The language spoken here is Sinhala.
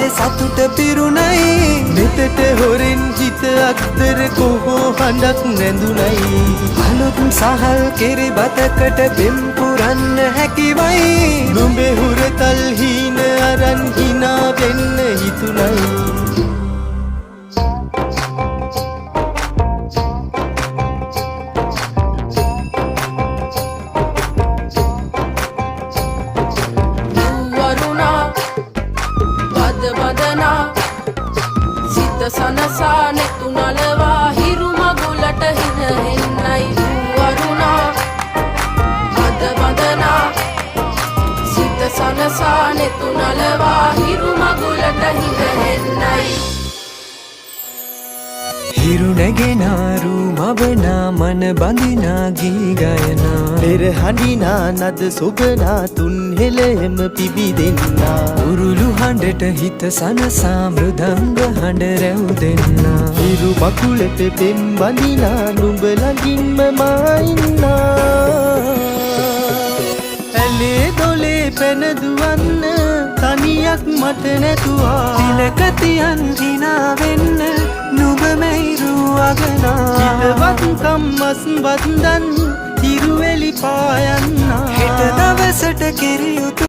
සතුට පිරුණයි මෙතට හොරෙන් හිත අත්තර කොහෝ හඬක් නැඳුනයි අලුත් සහල් කෙරි බතකට පෙම් පුරන්න හැකිවයි නුඹේ හුරතල් හීන අරන් හිනා වෙන්න හිතුනයි සනසා නෙතු නලවා හිරු මගුලට හින හෙන්නයි වරුණා බද බදනා සිත සනසා නෙතු නලවා හිරු මගුලට හින හෙන්නයි හිරු නැගෙනාරු මබනා මන බඳිනා ගී ගයනා පෙර හඬිනා නද සොබනා තුන් හෙළෙම පිබිදෙන්නා උරුළු හඬට හිත සනසා මෘදංග හඬ රැව් දෙන්නා හිරු මකුලට පෙම් බඳිනා නුඹ ළඟින්ම මා ඉන්නා ඇලේ දොලේ පැන දුවන්න තනියක් මට නැතුවා තිලක තියන් හිනා වෙන්න නුඹ මෙයිරු අගනා හිතවත් කම්මස් වන්දන් හිරුවෙලි පායන්නා හෙට දවසට කිරියුතු